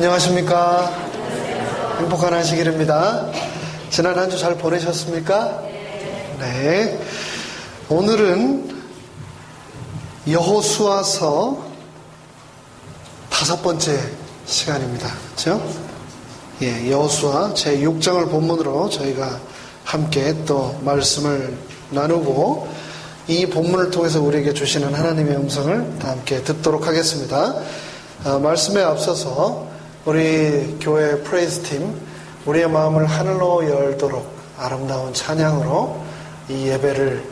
안녕하십니까? 행복한 안식일입니다. 지난 한 주 잘 보내셨습니까? 네. 오늘은 여호수아서 5번째 시간입니다. 그렇죠? 예, 여호수아 제6장을 본문으로 저희가 함께 또 말씀을 나누고 이 본문을 통해서 우리에게 주시는 하나님의 음성을 다 함께 듣도록 하겠습니다. 말씀에 앞서서 우리 교회 프레이즈팀 우리의 마음을 하늘로 열도록 아름다운 찬양으로 이 예배를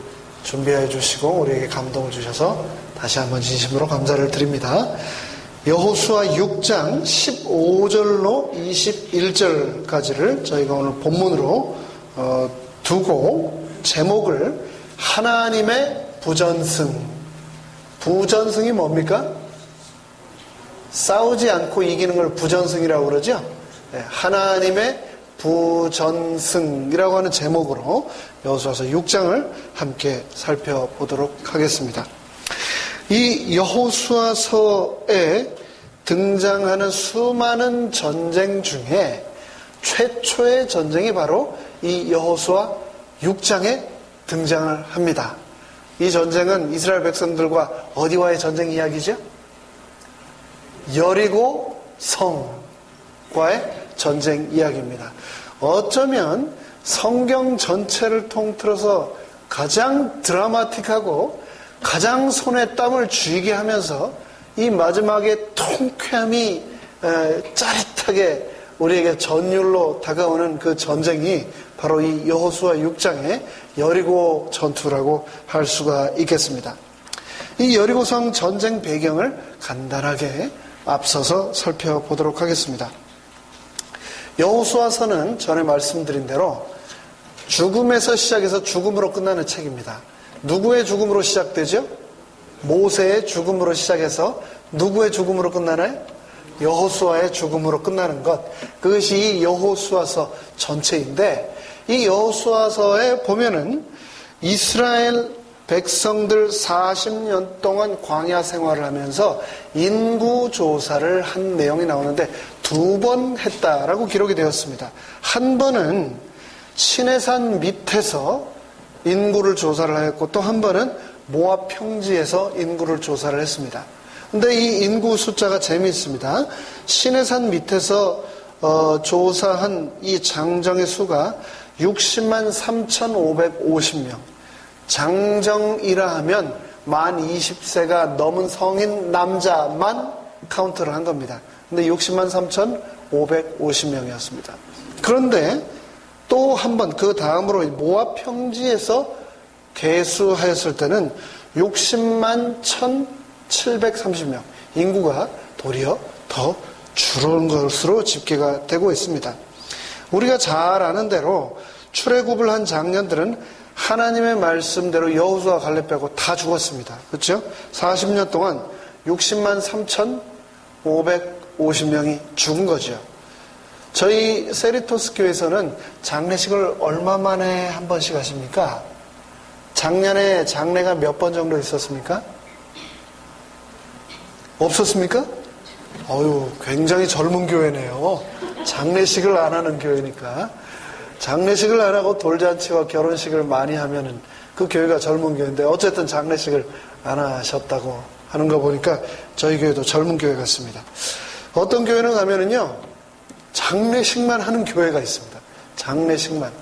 준비해 주시고 우리에게 감동을 주셔서 다시 한번 진심으로 감사를 드립니다. 여호수아 6장 15절로 21절까지를 저희가 오늘 본문으로 두고 제목을 하나님의 부전승. 부전승이 뭡니까? 싸우지 않고 이기는 걸 부전승이라고 그러죠. 네, 하나님의 부전승이라고 하는 제목으로 여호수아서 6장을 함께 살펴보도록 하겠습니다. 이 여호수아서에 등장하는 수많은 전쟁 중에 최초의 전쟁이 바로 이 여호수아 6장에 등장을 합니다. 이 전쟁은 이스라엘 백성들과 어디와의 전쟁 이야기죠? 여리고 성과의 전쟁 이야기입니다. 어쩌면 성경 전체를 통틀어서 가장 드라마틱하고 가장 손에 땀을 쥐게 하면서 이 마지막에 통쾌함이 짜릿하게 우리에게 전율로 다가오는 그 전쟁이 바로 이 여호수아 6장의 여리고 전투라고 할 수가 있겠습니다. 이 여리고성 전쟁 배경을 간단하게 앞서서 살펴보도록 하겠습니다. 여호수아서는 전에 말씀드린 대로 죽음에서 시작해서 죽음으로 끝나는 책입니다. 누구의 죽음으로 시작되죠? 모세의 죽음으로 시작해서 누구의 죽음으로 끝나나요? 여호수아의 죽음으로 끝나는 것. 그것이 이 여호수아서 전체인데 이 여호수아서에 보면은 이스라엘 백성들 40년 동안 광야 생활을 하면서 인구조사를 한 내용이 나오는데 2번 했다라고 기록이 되었습니다. 한 번은 시내산 밑에서 인구를 조사를 하였고 또 한 번은 모압 평지에서 인구를 조사를 했습니다. 근데 이 인구 숫자가 재미있습니다. 시내산 밑에서 조사한 이 장정의 수가 60만 3,550명. 장정이라 하면 만 20세가 넘은 성인 남자만 카운트를 한 겁니다. 근데 60만 3,550명이었습니다. 그런데 또 한 번 그 다음으로 모압 평지에서 계수하였을 때는 60만 1,730명. 인구가 도리어 더 줄은 것으로 집계가 되고 있습니다. 우리가 잘 아는 대로 출애굽을 한 장년들은 하나님의 말씀대로 여호수아 갈렙 빼고 다 죽었습니다. 그렇죠? 40년 동안 60만 3,550명이 죽은 거죠. 저희 세리토스 교회에서는 장례식을 얼마 만에 한 번씩 하십니까? 작년에 장례가 몇 번 정도 있었습니까? 없었습니까? 굉장히 젊은 교회네요. 장례식을 안 하는 교회니까. 장례식을 안 하고 돌잔치와 결혼식을 많이 하면은 그 교회가 젊은 교회인데 어쨌든 장례식을 안 하셨다고 하는 거 보니까 저희 교회도 젊은 교회 같습니다. 어떤 교회는 가면은요, 장례식만 하는 교회가 있습니다. 장례식만.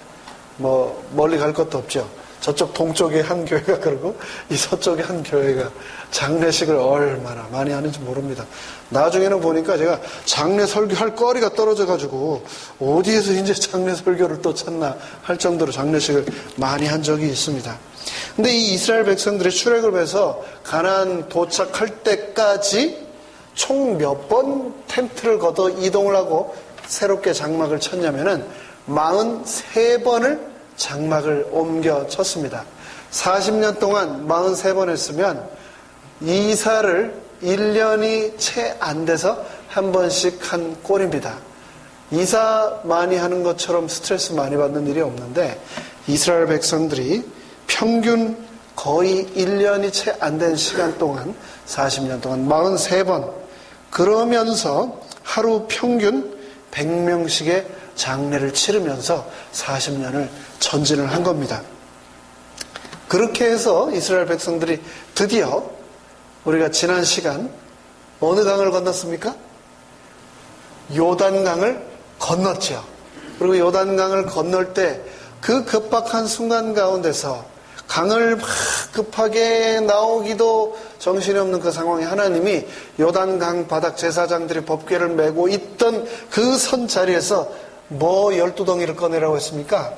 멀리 갈 것도 없죠. 저쪽 동쪽에 한 교회가 그러고 이 서쪽에 한 교회가 장례식을 얼마나 많이 하는지 모릅니다. 나중에는 보니까 제가 장례 설교할 거리가 떨어져가지고 어디에서 이제 장례 설교를 또 찾나 할 정도로 장례식을 많이 한 적이 있습니다. 근데 이 이스라엘 백성들이 출애굽해서 가나안 도착할 때까지 총 몇 번 텐트를 걷어 이동을 하고 새롭게 장막을 쳤냐면은 43번을 장막을 옮겨 쳤습니다. 40년 동안 43번 했으면 이사를 1년이 채 안 돼서 한 번씩 한 꼴입니다. 이사 많이 하는 것처럼 스트레스 많이 받는 일이 없는데 이스라엘 백성들이 평균 거의 1년이 채 안 된 시간 동안 40년 동안 43번 그러면서 하루 평균 100명씩의 장례를 치르면서 40년을 전진을 한 겁니다. 그렇게 해서 이스라엘 백성들이 드디어 우리가 지난 시간 어느 강을 건넜습니까? 요단강을 건넜죠. 그리고 요단강을 건널 때 그 급박한 순간 가운데서 강을 막 급하게 나오기도 정신이 없는 그 상황에 하나님이 요단강 바닥 제사장들이 법궤를 메고 있던 그 선 자리에서 뭐 12덩이를 꺼내라고 했습니까?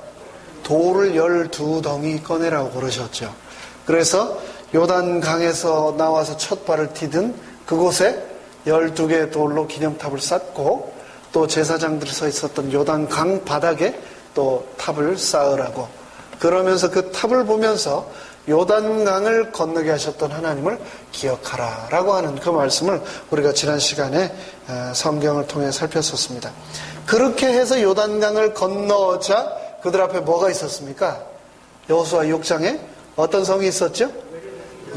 돌을 12덩이 꺼내라고 그러셨죠. 그래서 요단강에서 나와서 첫 발을 디든 그곳에 12개의 돌로 기념탑을 쌓고 또 제사장들이 서 있었던 요단강 바닥에 또 탑을 쌓으라고, 그러면서 그 탑을 보면서 요단강을 건너게 하셨던 하나님을 기억하라 라고 하는 그 말씀을 우리가 지난 시간에 성경을 통해 살폈었습니다. 그렇게 해서 요단강을 건너자 그들 앞에 뭐가 있었습니까? 여호수아 6장에 어떤 성이 있었죠?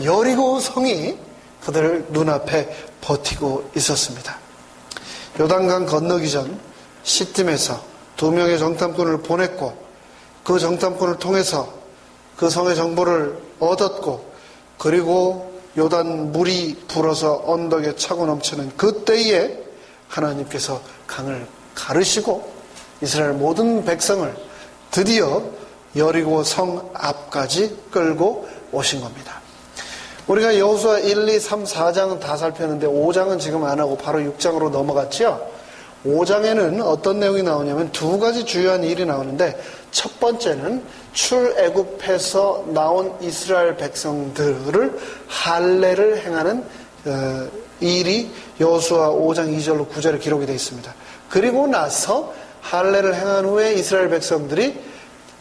여리고 성이 그들 눈앞에 버티고 있었습니다. 요단강 건너기 전 시딤에서 2명의 정탐꾼을 보냈고 그 정탐꾼을 통해서 그 성의 정보를 얻었고, 그리고 요단 물이 불어서 언덕에 차고 넘치는 그때에 하나님께서 강을 가르시고 이스라엘 모든 백성을 드디어 여리고 성 앞까지 끌고 오신 겁니다. 우리가 여호수아 1, 2, 3, 4장은 다 살폈는데 5장은 지금 안 하고 바로 6장으로 넘어갔죠. 5장에는 어떤 내용이 나오냐면 2가지 주요한 일이 나오는데, 첫 번째는 출애굽해서 나온 이스라엘 백성들을 할례를 행하는 일이 여호수아 5장 2절로 9절에 기록이 되어 있습니다. 그리고 나서 할례를 행한 후에 이스라엘 백성들이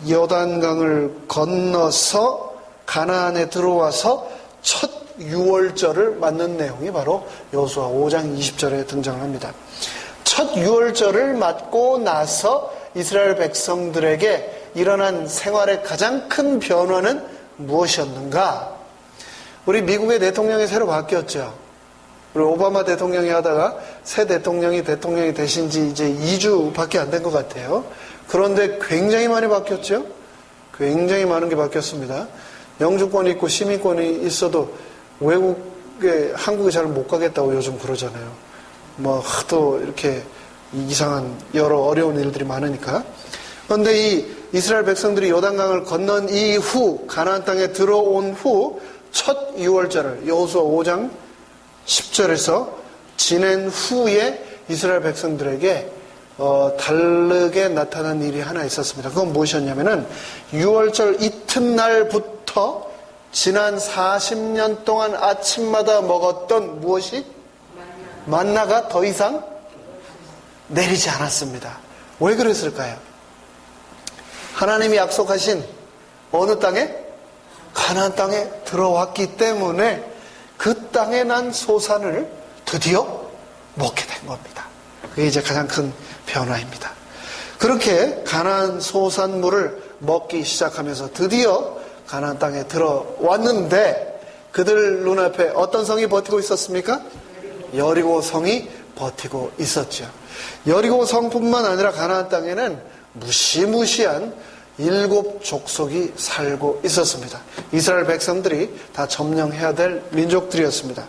요단강을 건너서 가나안에 들어와서 첫 유월절을 맞는 내용이 바로 여호수아 5장 20절에 등장을 합니다. 첫 유월절을 맞고 나서 이스라엘 백성들에게 일어난 생활의 가장 큰 변화는 무엇이었는가? 우리 미국의 대통령이 새로 바뀌었죠. 우리 오바마 대통령이 하다가 새 대통령이 되신 지 이제 2주밖에 안 된 것 같아요. 그런데 굉장히 많이 바뀌었죠. 굉장히 많은 게 바뀌었습니다. 영주권이 있고 시민권이 있어도 외국에, 한국에 잘 못 가겠다고 요즘 그러잖아요. 뭐 하도 이렇게 이상한 여러 어려운 일들이 많으니까. 그런데 이 이스라엘 백성들이 요단강을 건넌 이후, 가나안 땅에 들어온 후 첫 유월절을 여호수아 5장 10절에서 지낸 후에 이스라엘 백성들에게 다르게 나타난 일이 하나 있었습니다. 그건 무엇이었냐면은 유월절 이튿날부터 지난 40년 동안 아침마다 먹었던 무엇이? 만나가 더 이상 내리지 않았습니다. 왜 그랬을까요? 하나님이 약속하신 어느 땅에? 가나안 땅에 들어왔기 때문에 그 땅에 난 소산을 드디어 먹게 된 겁니다. 그게 이제 가장 큰 변화입니다. 그렇게 가나안 소산물을 먹기 시작하면서 드디어 가나안 땅에 들어왔는데 그들 눈앞에 어떤 성이 버티고 있었습니까? 여리고 성이 버티고 있었죠. 여리고 성뿐만 아니라 가나안 땅에는 무시무시한 7 족속이 살고 있었습니다. 이스라엘 백성들이 다 점령해야 될 민족들이었습니다.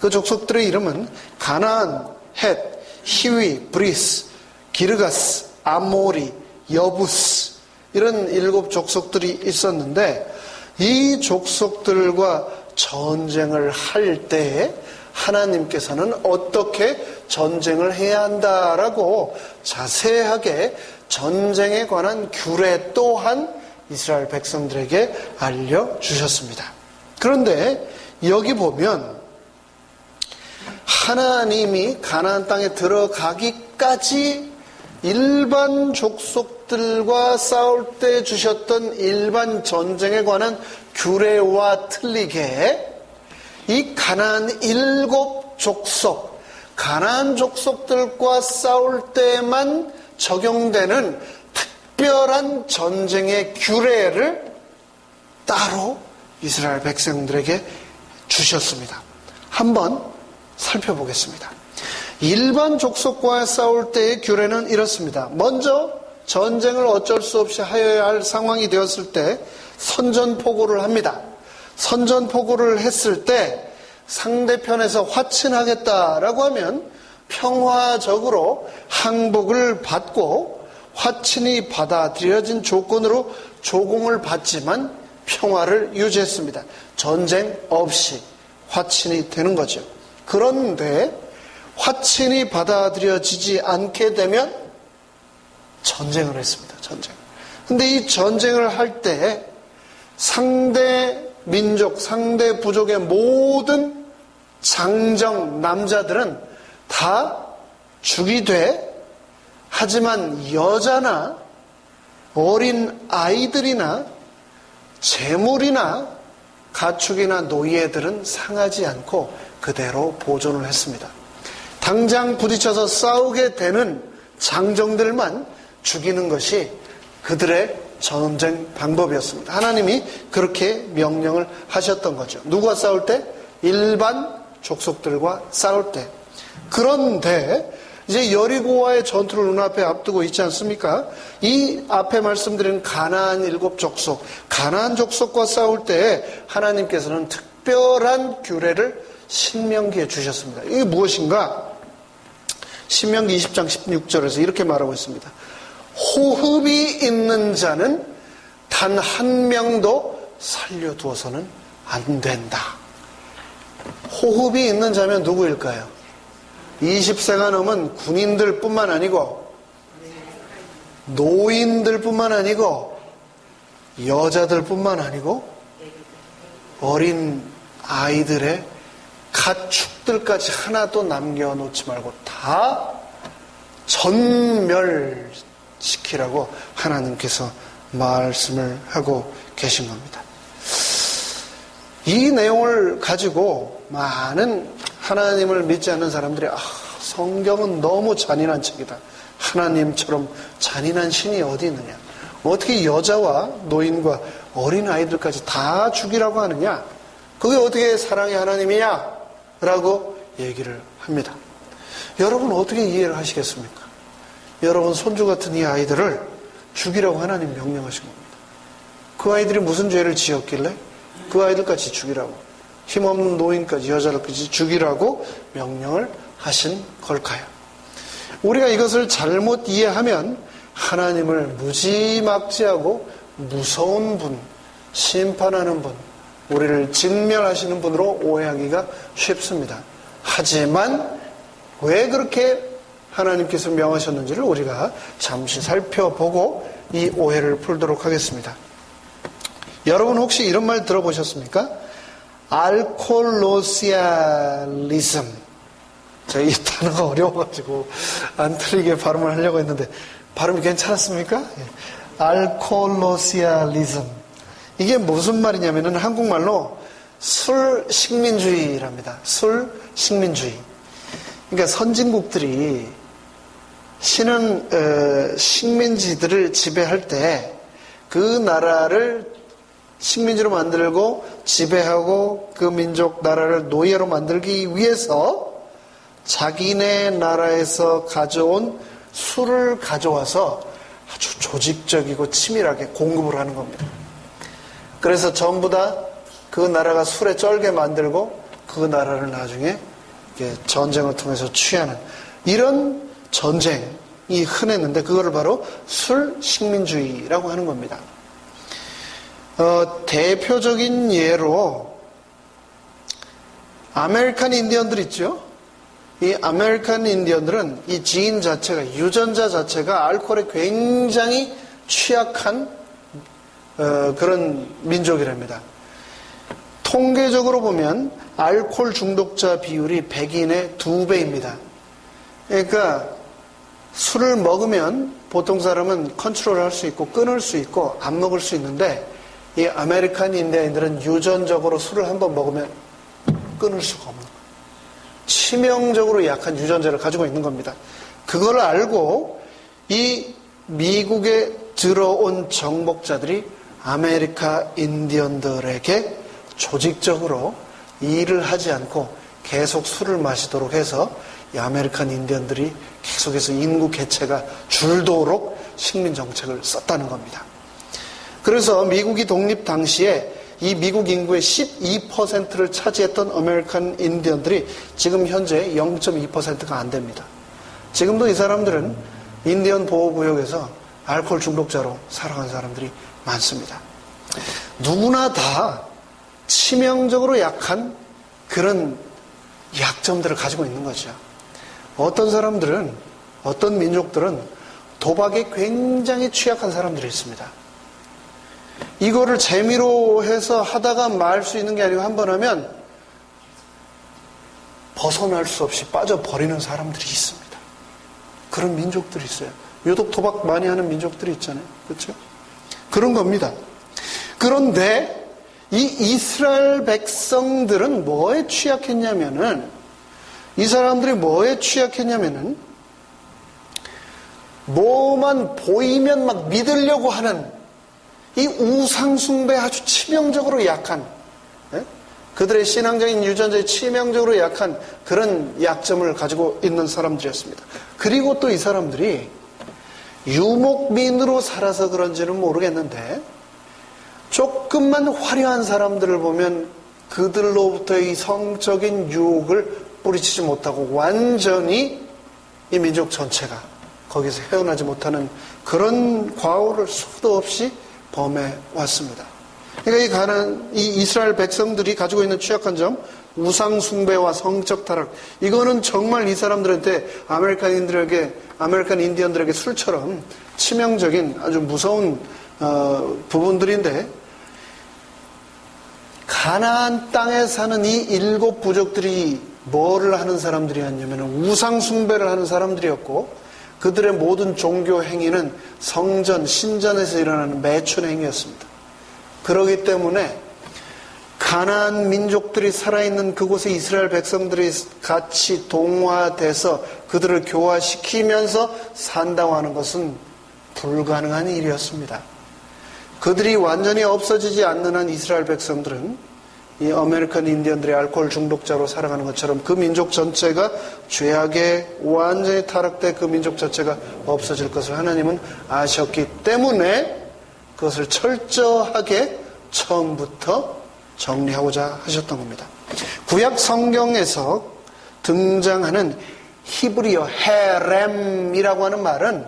그 족속들의 이름은 가나안, 헷, 히위, 브리스, 기르가스, 아모리, 여부스, 이런 7 족속들이 있었는데, 이 족속들과 전쟁을 할 때에 하나님께서는 어떻게 전쟁을 해야 한다라고 자세하게 전쟁에 관한 규례 또한 이스라엘 백성들에게 알려주셨습니다. 그런데 여기 보면 하나님이 가나안 땅에 들어가기까지 일반 족속들과 싸울 때 주셨던 일반 전쟁에 관한 규례와 틀리게 이 가나안 7 족속, 가나안 족속들과 싸울 때만 적용되는 특별한 전쟁의 규례를 따로 이스라엘 백성들에게 주셨습니다. 한번 살펴보겠습니다. 일반 족속과 싸울 때의 규례는 이렇습니다. 먼저 전쟁을 어쩔 수 없이 하여야 할 상황이 되었을 때 선전포고를 합니다. 선전포고를 했을 때 상대편에서 화친하겠다라고 하면 평화적으로 항복을 받고 화친이 받아들여진 조건으로 조공을 받지만 평화를 유지했습니다. 전쟁 없이 화친이 되는 거죠. 그런데 화친이 받아들여지지 않게 되면 전쟁을 했습니다. 전쟁. 근데 이 전쟁을 할 때 상대 민족, 상대 부족의 모든 장정 남자들은 다 죽이되, 하지만 여자나 어린 아이들이나 재물이나 가축이나 노예들은 상하지 않고 그대로 보존을 했습니다. 당장 부딪혀서 싸우게 되는 장정들만 죽이는 것이 그들의 전쟁 방법이었습니다. 하나님이 그렇게 명령을 하셨던 거죠. 누구와 싸울 때? 일반 족속들과 싸울 때. 그런데 이제 여리고와의 전투를 눈앞에 앞두고 있지 않습니까? 이 앞에 말씀드린 가나안 7족속, 가나안 족속과 싸울 때 하나님께서는 특별한 규례를 신명기에 주셨습니다. 이게 무엇인가? 신명기 20장 16절에서 이렇게 말하고 있습니다. 호흡이 있는 자는 단 한 명도 살려두어서는 안 된다. 호흡이 있는 자면 누구일까요? 20세가 넘은 군인들 뿐만 아니고 노인들 뿐만 아니고 여자들 뿐만 아니고 어린 아이들의 가축들까지 하나도 남겨놓지 말고 다 전멸시키라고 하나님께서 말씀을 하고 계신 겁니다. 이 내용을 가지고 많은 하나님을 믿지 않는 사람들이 성경은 너무 잔인한 책이다. 하나님처럼 잔인한 신이 어디 있느냐. 어떻게 여자와 노인과 어린 아이들까지 다 죽이라고 하느냐. 그게 어떻게 사랑의 하나님이냐 라고 얘기를 합니다. 여러분 어떻게 이해를 하시겠습니까? 여러분 손주 같은 이 아이들을 죽이라고 하나님 명령하신 겁니다. 그 아이들이 무슨 죄를 지었길래 그 아이들까지 죽이라고, 힘없는 노인까지 여자들까지 죽이라고 명령을 하신 걸까요? 우리가 이것을 잘못 이해하면 하나님을 무지막지하고 무서운 분, 심판하는 분, 우리를 진멸하시는 분으로 오해하기가 쉽습니다. 하지만 왜 그렇게 하나님께서 명하셨는지를 우리가 잠시 살펴보고 이 오해를 풀도록 하겠습니다. 여러분 혹시 이런 말 들어보셨습니까? 알콜로시알리즘. 제가 이 단어가 어려워가지고 안 틀리게 발음을 하려고 했는데 발음이 괜찮았습니까? 알콜로시알리즘. 이게 무슨 말이냐면은 한국말로 술 식민주의랍니다. 술 식민주의. 그러니까 선진국들이 신은 식민지들을 지배할 때 그 나라를 식민지로 만들고 지배하고 그 민족 나라를 노예로 만들기 위해서 자기네 나라에서 가져온 술을 가져와서 아주 조직적이고 치밀하게 공급을 하는 겁니다. 그래서 전부 다 그 나라가 술에 쩔게 만들고 그 나라를 나중에 전쟁을 통해서 취하는 이런 전쟁이 흔했는데 그거를 바로 술 식민주의라고 하는 겁니다. 대표적인 예로 아메리칸 인디언들 있죠? 이 아메리칸 인디언들은 이 지인 자체가, 유전자 자체가 알코올에 굉장히 취약한 그런 민족이랍니다. 통계적으로 보면 알코올 중독자 비율이 백인의 2배입니다. 그러니까 술을 먹으면 보통 사람은 컨트롤할 수 있고 끊을 수 있고 안 먹을 수 있는데 이 아메리칸 인디언들은 유전적으로 술을 한번 먹으면 끊을 수가 없는 거예요. 치명적으로 약한 유전자를 가지고 있는 겁니다. 그걸 알고 이 미국에 들어온 정복자들이 아메리카 인디언들에게 조직적으로 일을 하지 않고 계속 술을 마시도록 해서 이 아메리칸 인디언들이 계속해서 인구 개체가 줄도록 식민 정책을 썼다는 겁니다. 그래서 미국이 독립 당시에 이 미국 인구의 12%를 차지했던 아메리칸 인디언들이 지금 현재 0.2%가 안 됩니다. 지금도 이 사람들은 인디언 보호구역에서 알코올 중독자로 살아간 사람들이 많습니다. 누구나 다 치명적으로 약한 그런 약점들을 가지고 있는 거죠. 어떤 사람들은, 어떤 민족들은 도박에 굉장히 취약한 사람들이 있습니다. 이거를 재미로 해서 하다가 말 수 있는 게 아니고 한 번 하면 벗어날 수 없이 빠져버리는 사람들이 있습니다. 그런 민족들이 있어요. 유독 도박 많이 하는 민족들이 있잖아요. 그렇죠? 그런 겁니다. 그런데 이 이스라엘 백성들은 뭐에 취약했냐면은, 이 사람들이 뭐에 취약했냐면은 뭐만 보이면 막 믿으려고 하는 이 우상숭배에 아주 치명적으로 약한, 그들의 신앙적인 유전자에 치명적으로 약한 그런 약점을 가지고 있는 사람들이었습니다. 그리고 또 이 사람들이 유목민으로 살아서 그런지는 모르겠는데 조금만 화려한 사람들을 보면 그들로부터의 성적인 유혹을 뿌리치지 못하고 완전히 이 민족 전체가 거기서 헤어나지 못하는 그런 과오를 수도 없이 범해 왔습니다. 그러니까 이 이스라엘 백성들이 가지고 있는 취약한 점, 우상 숭배와 성적 타락, 이거는 정말 이 사람들한테 아메리칸 인디언들에게 술처럼 치명적인 아주 무서운 부분들인데, 가나안 땅에 사는 이 7 부족들이 뭐를 하는 사람들이었냐면 우상 숭배를 하는 사람들이었고, 그들의 모든 종교 행위는 성전, 신전에서 일어나는 매춘 행위였습니다. 그렇기 때문에 가나안 민족들이 살아있는 그곳에 이스라엘 백성들이 같이 동화돼서 그들을 교화시키면서 산다고 하는 것은 불가능한 일이었습니다. 그들이 완전히 없어지지 않는 한 이스라엘 백성들은 이 아메리칸 인디언들의 알코올 중독자로 살아가는 것처럼 그 민족 전체가 죄악에 완전히 타락돼 그 민족 자체가 없어질 것을 하나님은 아셨기 때문에 그것을 철저하게 처음부터 정리하고자 하셨던 겁니다. 구약 성경에서 등장하는 히브리어 헤렘이라고 하는 말은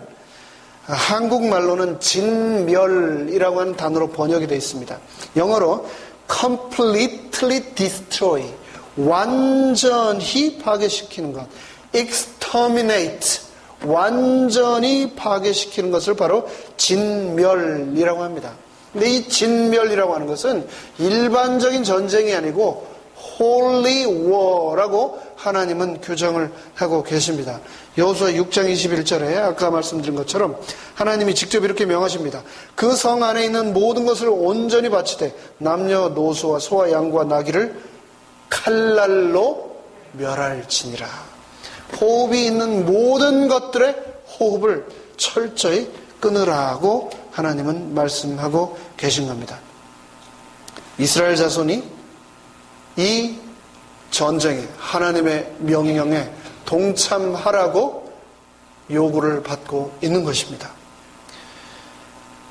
한국말로는 진멸이라고 하는 단어로 번역이 되어 있습니다. 영어로 completely destroy, 완전히 파괴시키는 것, exterminate, 완전히 파괴시키는 것을 바로 진멸이라고 합니다. 근데 이 진멸이라고 하는 것은 일반적인 전쟁이 아니고 Holy War라고 하나님은 규정을 하고 계십니다. 여호수아 6장 21절에 아까 말씀드린 것처럼 하나님이 직접 이렇게 명하십니다. 그 성 안에 있는 모든 것을 온전히 바치되 남녀노소와 소와 양과 나귀를 칼날로 멸할지니라. 호흡이 있는 모든 것들의 호흡을 철저히 끊으라고 하나님은 말씀하고 계신 겁니다. 이스라엘 자손이 이 전쟁에, 하나님의 명령에 동참하라고 요구를 받고 있는 것입니다.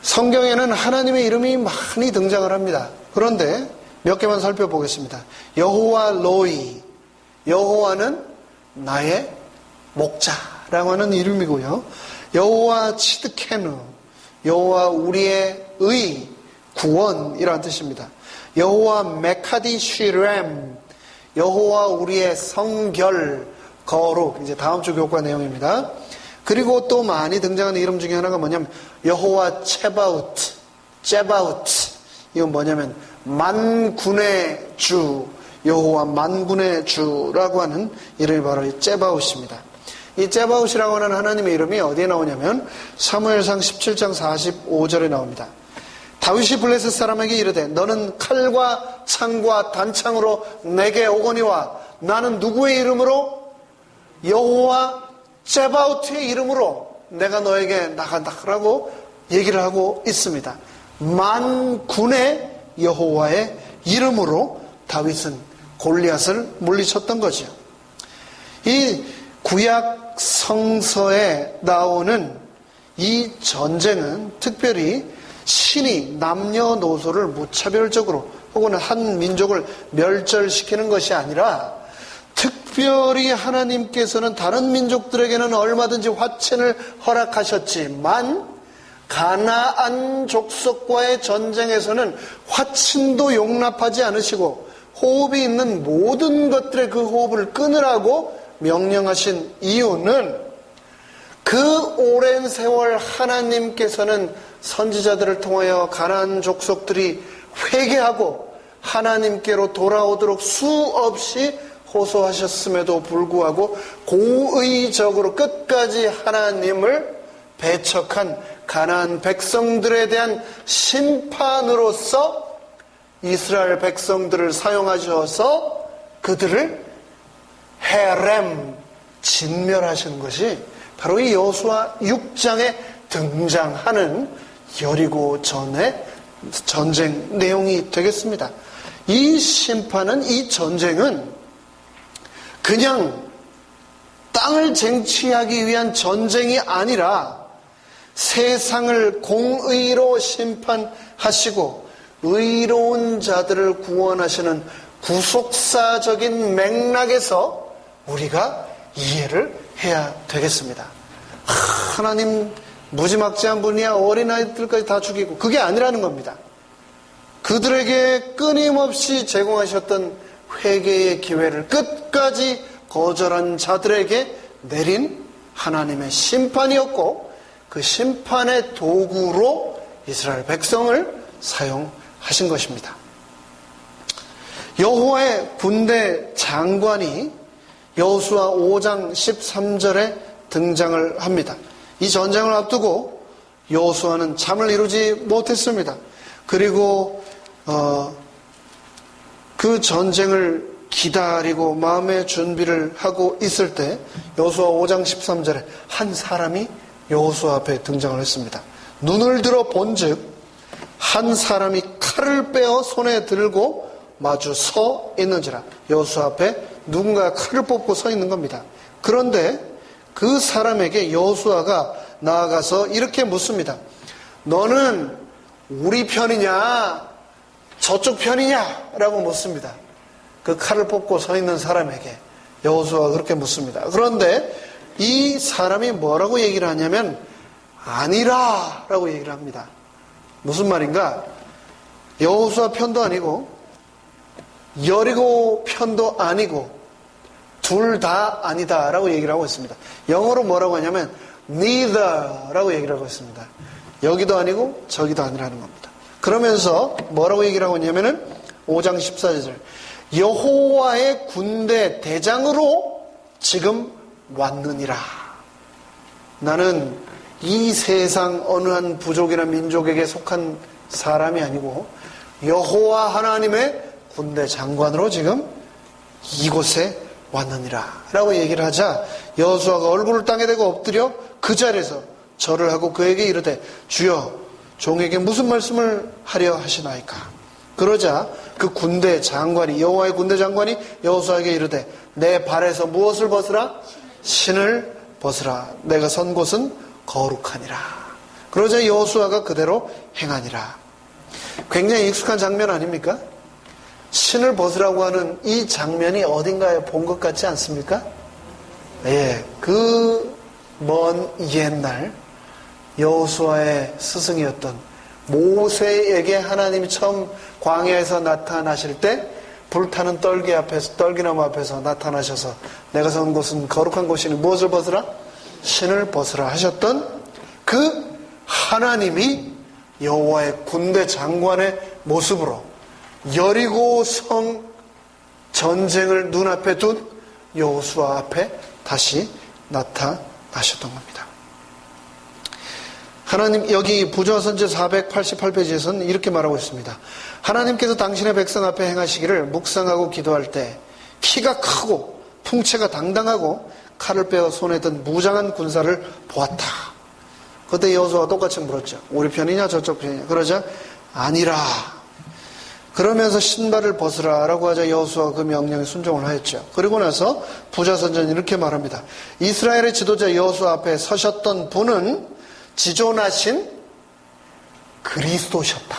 성경에는 하나님의 이름이 많이 등장을 합니다. 그런데 몇 개만 살펴보겠습니다. 여호와 로이, 여호와는 나의 목자라고 하는 이름이고요. 여호와 치드케누, 여호와 우리의 의, 구원이라는 뜻입니다. 여호와 메카디 쉬렘, 여호와 우리의 성결, 거룩. 이제 다음 주 교과 내용입니다. 그리고 또 많이 등장하는 이름 중에 하나가 뭐냐면 여호와 체바우트, 이건 뭐냐면 만군의 주, 여호와 만군의 주라고 하는 이름이 바로 이 체바웃입니다. 이 체바웃이라고 하는 하나님의 이름이 어디에 나오냐면 사무엘상 17장 45절에 나옵니다. 다윗이 블레셋 사람에게 이르되 너는 칼과 창과 단창으로 내게 오거니와 나는 누구의 이름으로? 여호와 체바우트의 이름으로 내가 너에게 나간다라고 얘기를 하고 있습니다. 만군의 여호와의 이름으로 다윗은 골리앗을 물리쳤던 거죠. 이 구약 성서에 나오는 이 전쟁은 특별히 신이 남녀노소를 무차별적으로 혹은 한 민족을 멸절시키는 것이 아니라 특별히 하나님께서는 다른 민족들에게는 얼마든지 화친을 허락하셨지만 가나안 족속과의 전쟁에서는 화친도 용납하지 않으시고 호흡이 있는 모든 것들의 그 호흡을 끊으라고 명령하신 이유는 그 오랜 세월 하나님께서는 선지자들을 통하여 가나안 족속들이 회개하고 하나님께로 돌아오도록 수없이 호소하셨음에도 불구하고 고의적으로 끝까지 하나님을 배척한 가나안 백성들에 대한 심판으로서 이스라엘 백성들을 사용하셔서 그들을 헤렘 진멸하신 것이 바로 이 여호수아 6장에 등장하는 여리고 전의 전쟁 내용이 되겠습니다. 이 심판은, 이 전쟁은 그냥 땅을 쟁취하기 위한 전쟁이 아니라 세상을 공의로 심판하시고 의로운 자들을 구원하시는 구속사적인 맥락에서 우리가 이해를 해야 되겠습니다. 하나님 무지막지한 분이야 어린아이들까지 다 죽이고, 그게 아니라는 겁니다. 그들에게 끊임없이 제공하셨던 회개의 기회를 끝까지 거절한 자들에게 내린 하나님의 심판이었고, 그 심판의 도구로 이스라엘 백성을 사용하신 것입니다. 여호와의 군대 장관이 여호수아 5장 13절에 등장을 합니다. 이 전쟁을 앞두고 여호수아는 잠을 이루지 못했습니다. 그리고 그 전쟁을 기다리고 마음의 준비를 하고 있을 때 여호수아 5장 13절에 한 사람이 여호수아 앞에 등장을 했습니다. 눈을 들어 본즉 한 사람이 칼을 빼어 손에 들고 마주 서 있는지라. 여호수아 앞에 누군가 칼을 뽑고 서 있는 겁니다. 그런데 그 사람에게 여호수아가 나아가서 이렇게 묻습니다. 너는 우리 편이냐 저쪽 편이냐 라고 묻습니다. 그 칼을 뽑고 서 있는 사람에게 여호수아가 그렇게 묻습니다. 그런데 이 사람이 뭐라고 얘기를 하냐면 아니라 라고 얘기를 합니다. 무슨 말인가? 여호수아 편도 아니고 여리고 편도 아니고 둘 다 아니다 라고 얘기를 하고 있습니다. 영어로 뭐라고 하냐면 neither 라고 얘기를 하고 있습니다. 여기도 아니고 저기도 아니라는 겁니다. 그러면서 뭐라고 얘기를 하고 있냐면은 5장 14절 여호와의 군대 대장으로 지금 왔느니라. 나는 이 세상 어느 한 부족이나 민족에게 속한 사람이 아니고 여호와 하나님의 군대 장관으로 지금 이곳에 왔느니라 라고 얘기를 하자 여호수아가 얼굴을 땅에 대고 엎드려 그 자리에서 절을 하고 그에게 이르되 주여 종에게 무슨 말씀을 하려 하시나이까. 그러자 그 군대 장관이 여호와의 군대 장관이 여호수아에게 이르되 내 발에서 무엇을 벗으라? 신을 벗으라. 내가 선 곳은 거룩하니라. 그러자 여호수아가 그대로 행하니라. 굉장히 익숙한 장면 아닙니까? 신을 벗으라고 하는 이 장면이 어딘가에 본 것 같지 않습니까? 예, 그 먼 옛날 여호수아의 스승이었던 모세에게 하나님이 처음 광야에서 나타나실 때 불타는 떨기나무 앞에서 나타나셔서 내가 선 곳은 거룩한 곳이니 무엇을 벗으라? 신을 벗으라 하셨던 그 하나님이 여호와의 군대 장관의 모습으로 여리고 성 전쟁을 눈앞에 둔 여호수아 앞에 다시 나타나셨던 겁니다. 하나님, 여기 부조화 선지 488페이지에서는 이렇게 말하고 있습니다. 하나님께서 당신의 백성 앞에 행하시기를 묵상하고 기도할 때 키가 크고 풍채가 당당하고 칼을 빼어 손에 든 무장한 군사를 보았다. 그때 여호수아가 똑같이 물었죠. 우리 편이냐 저쪽 편이냐. 그러자 아니라 그러면서 신발을 벗으라라고 하자 여호수아가 그 명령에 순종을 하였죠. 그리고 나서 부자선전이 이렇게 말합니다. 이스라엘의 지도자 여호수아 앞에 서셨던 분은 지존하신 그리스도셨다.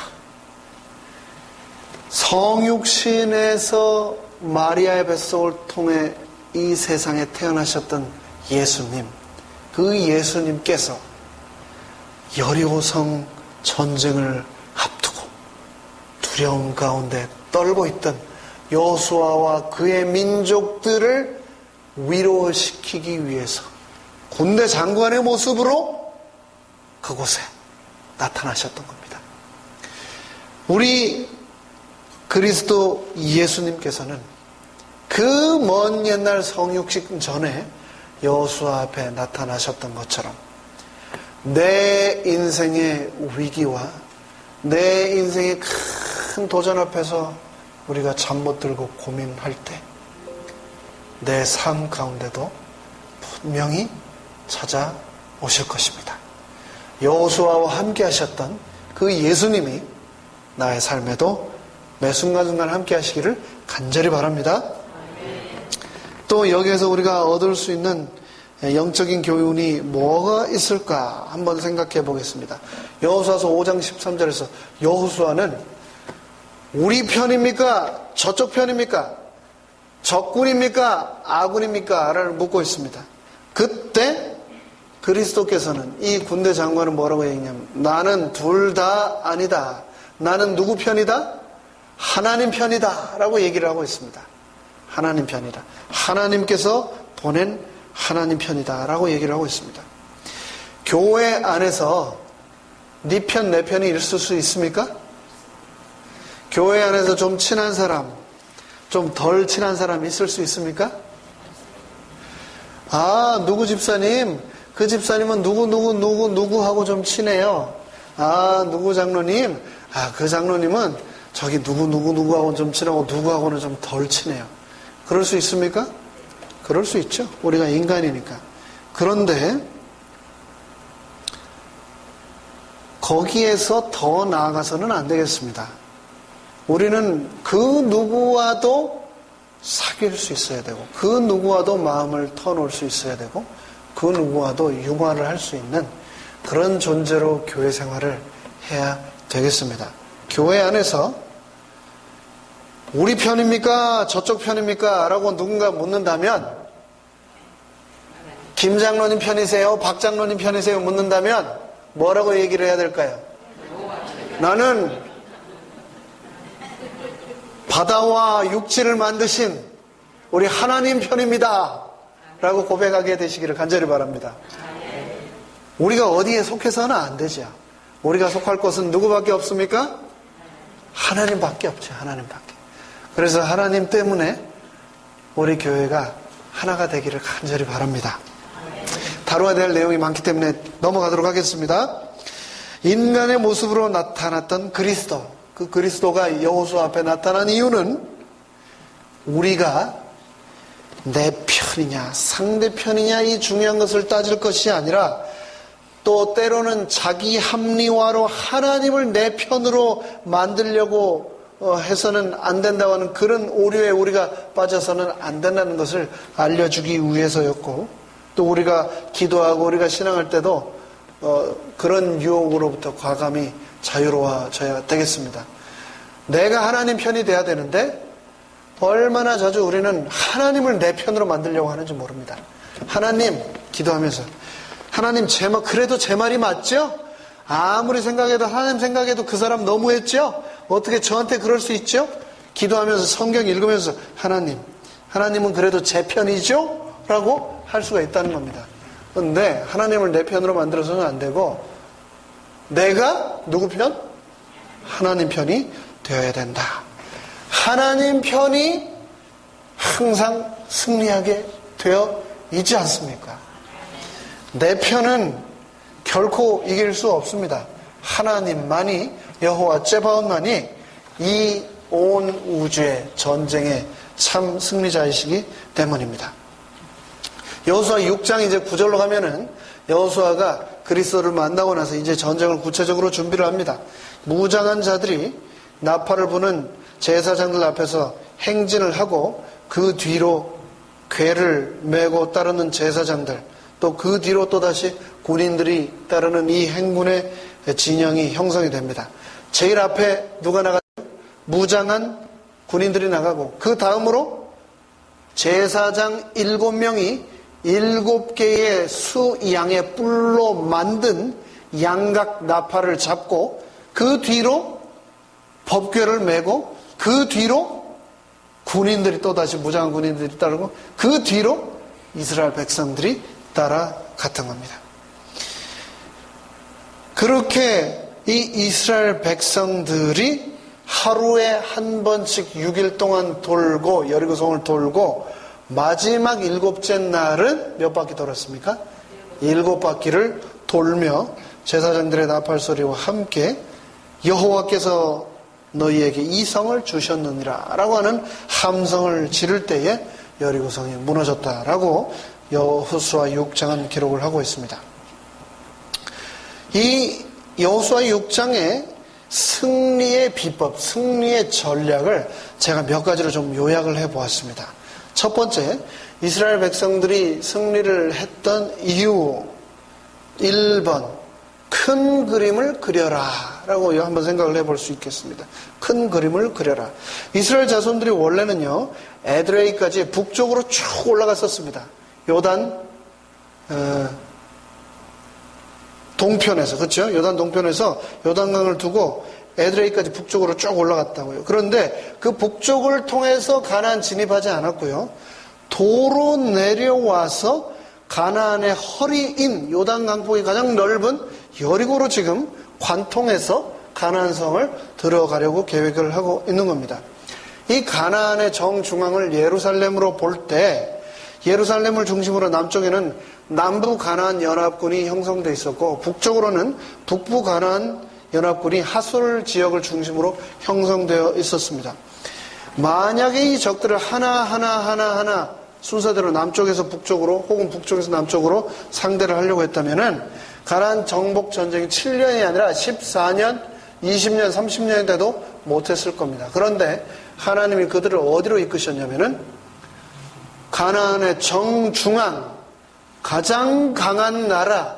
성육신에서 마리아의 뱃속을 통해 이 세상에 태어나셨던 예수님, 그 예수님께서 여리고성 전쟁을 앞두고 두려움 가운데 떨고 있던 여호수아와 그의 민족들을 위로시키기 위해서 군대 장관의 모습으로 그곳에 나타나셨던 겁니다. 우리 그리스도 예수님께서는 그 먼 옛날 성육신 전에 여호수아 앞에 나타나셨던 것처럼 내 인생의 위기와 내 인생의 큰 도전 앞에서 우리가 잠 못 들고 고민할 때 내 삶 가운데도 분명히 찾아오실 것입니다. 여호수아와 함께 하셨던 그 예수님이 나의 삶에도 매 순간순간 함께 하시기를 간절히 바랍니다. 또 여기에서 우리가 얻을 수 있는 영적인 교훈이 뭐가 있을까 한번 생각해 보겠습니다. 여호수아서 5장 13절에서 여호수아는 우리 편입니까? 저쪽 편입니까? 적군입니까? 아군입니까? 라를 묻고 있습니다. 그때 그리스도께서는 이 군대 장관은 뭐라고 얘기냐면 나는 둘 다 아니다. 나는 누구 편이다? 하나님 편이다 라고 얘기를 하고 있습니다. 하나님 편이다. 하나님께서 보낸 하나님 편이다 라고 얘기를 하고 있습니다. 교회 안에서 네 편, 내 편이 있을 수 있습니까? 교회 안에서 좀 친한 사람, 좀 덜 친한 사람이 있을 수 있습니까? 아, 누구 집사님, 그 집사님은 누구하고 좀 친해요. 아, 누구 장로님, 아, 그 장로님은 저기 누구하고는 좀 친하고 누구하고는 좀 덜 친해요. 그럴 수 있습니까? 그럴 수 있죠. 우리가 인간이니까. 그런데 거기에서 더 나아가서는 안 되겠습니다. 우리는 그 누구와도 사귈 수 있어야 되고 그 누구와도 마음을 터놓을 수 있어야 되고 그 누구와도 융화를 할 수 있는 그런 존재로 교회 생활을 해야 되겠습니다. 교회 안에서 우리 편입니까? 저쪽 편입니까? 라고 누군가 묻는다면 김 장로님 편이세요? 박 장로님 편이세요? 묻는다면 뭐라고 얘기를 해야 될까요? 나는 바다와 육지를 만드신 우리 하나님 편입니다 라고 고백하게 되시기를 간절히 바랍니다. 우리가 어디에 속해서는 안 되죠. 우리가 속할 곳은 누구밖에 없습니까? 하나님밖에 없죠. 하나님밖에. 그래서 하나님 때문에 우리 교회가 하나가 되기를 간절히 바랍니다. 다루어야 될 내용이 많기 때문에 넘어가도록 하겠습니다. 인간의 모습으로 나타났던 그리스도, 그 그리스도가 여호수아 앞에 나타난 이유는 우리가 내 편이냐 상대편이냐 이 중요한 것을 따질 것이 아니라 또 때로는 자기 합리화로 하나님을 내 편으로 만들려고 해서는 안 된다고 하는 그런 오류에 우리가 빠져서는 안 된다는 것을 알려주기 위해서였고, 또 우리가 기도하고 우리가 신앙할 때도 그런 유혹으로부터 과감히 자유로워져야 되겠습니다. 내가 하나님 편이 돼야 되는데 얼마나 자주 우리는 하나님을 내 편으로 만들려고 하는지 모릅니다. 하나님, 기도하면서 하나님 그래도 제 말이 맞죠? 아무리 생각해도 하나님 생각해도 그 사람 너무했죠? 어떻게 저한테 그럴 수 있죠? 기도하면서 성경 읽으면서 하나님은 그래도 제 편이죠? 라고 할 수가 있다는 겁니다. 그런데 하나님을 내 편으로 만들어서는 안 되고 내가 누구 편? 하나님 편이 되어야 된다. 하나님 편이 항상 승리하게 되어 있지 않습니까? 내 편은 결코 이길 수 없습니다. 하나님만이, 여호와 째바옷만이 이 온 우주의 전쟁의 참 승리자이시기 때문입니다. 여호수아 6장 이제 9절로 가면은 여호수아가 그리스도를 만나고 나서 이제 전쟁을 구체적으로 준비를 합니다. 무장한 자들이 나팔을 부는 제사장들 앞에서 행진을 하고 그 뒤로 궤를 메고 따르는 제사장들, 또 그 뒤로 또다시 군인들이 따르는 이 행군의 진영이 형성이 됩니다. 제일 앞에 누가 나가죠? 무장한 군인들이 나가고, 그 다음으로 제사장 7명이 7개의 수양의 뿔로 만든 양각 나팔을 잡고, 그 뒤로 법궤를 메고, 그 뒤로 군인들이 또다시 무장한 군인들이 따르고, 그 뒤로 이스라엘 백성들이 따라갔던 겁니다. 그렇게 이 이스라엘 백성들이 하루에 한 번씩 6일 동안 돌고, 여리고성을 돌고, 마지막 7째 날은 몇 바퀴 돌았습니까? 7바퀴를 돌며 제사장들의 나팔 소리와 함께 여호와께서 너희에게 이 성을 주셨느니라 라고 하는 함성을 지를 때에 여리고성이 무너졌다라고 여호수아 6장은 기록을 하고 있습니다. 이 여호수아 6장의 승리의 비법, 승리의 전략을 제가 몇 가지로 좀 요약을 해보았습니다. 첫 번째, 이스라엘 백성들이 승리를 했던 이유 1번, 큰 그림을 그려라 라고 한번 생각을 해볼 수 있겠습니다. 큰 그림을 그려라. 이스라엘 자손들이 원래는요, 에드레이까지 북쪽으로 쭉 올라갔었습니다. 요단 동편에서, 그렇죠? 요단 동편에서 요단강을 두고 에드레이까지 북쪽으로 쭉 올라갔다고요. 그런데 그 북쪽을 통해서 가나안 진입하지 않았고요. 도로 내려와서 가나안의 허리인 요단 강폭이 가장 넓은 여리고로 지금 관통해서 가나안 성을 들어가려고 계획을 하고 있는 겁니다. 이 가나안의 정중앙을 예루살렘으로 볼 때, 예루살렘을 중심으로 남쪽에는 남부 가나안 연합군이 형성되어 있었고, 북쪽으로는 북부 가나안 연합군이 하솔 지역을 중심으로 형성되어 있었습니다. 만약에 이 적들을 하나하나 순서대로 남쪽에서 북쪽으로 혹은 북쪽에서 남쪽으로 상대를 하려고 했다면은 가나안 정복 전쟁이 7년이 아니라 14년, 20년, 30년이 돼도 못했을 겁니다. 그런데 하나님이 그들을 어디로 이끄셨냐면은 가나안의 정중앙, 가장 강한 나라,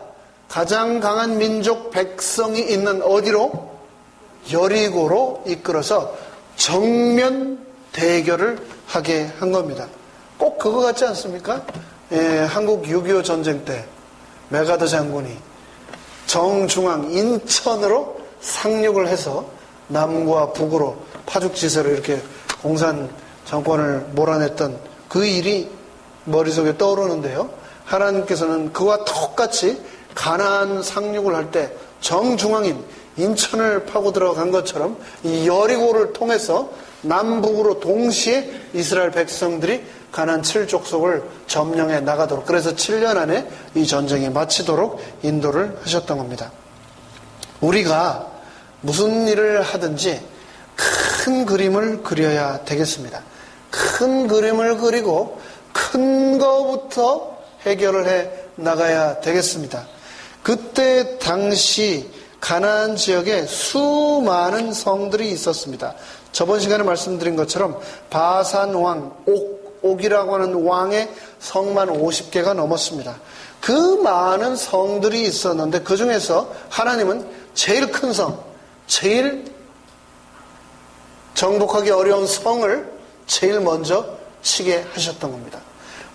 가장 강한 민족 백성이 있는 어디로? 여리고로 이끌어서 정면 대결을 하게 한 겁니다. 꼭 그거 같지 않습니까? 한국 6.25 전쟁 때 메가더 장군이 정중앙 인천으로 상륙을 해서 남과 북으로 파죽지세로 이렇게 공산 정권을 몰아냈던 그 일이 머릿속에 떠오르는데요. 하나님께서는 그와 똑같이 가나안 상륙을 할 때 정중앙인 인천을 파고 들어간 것처럼 이 여리고를 통해서 남북으로 동시에 이스라엘 백성들이 가나안 7족속을 점령해 나가도록, 그래서 7년 안에 이 전쟁이 마치도록 인도를 하셨던 겁니다. 우리가 무슨 일을 하든지 큰 그림을 그려야 되겠습니다. 큰 그림을 그리고 큰 거부터 해결을 해 나가야 되겠습니다. 그때 당시 가나안 지역에 수많은 성들이 있었습니다. 저번 시간에 말씀드린 것처럼 바산 왕 옥이라고 하는 왕의 성만 50개가 넘었습니다. 그 많은 성들이 있었는데 그 중에서 하나님은 제일 큰 성, 제일 정복하기 어려운 성을 제일 먼저 치게 하셨던 겁니다.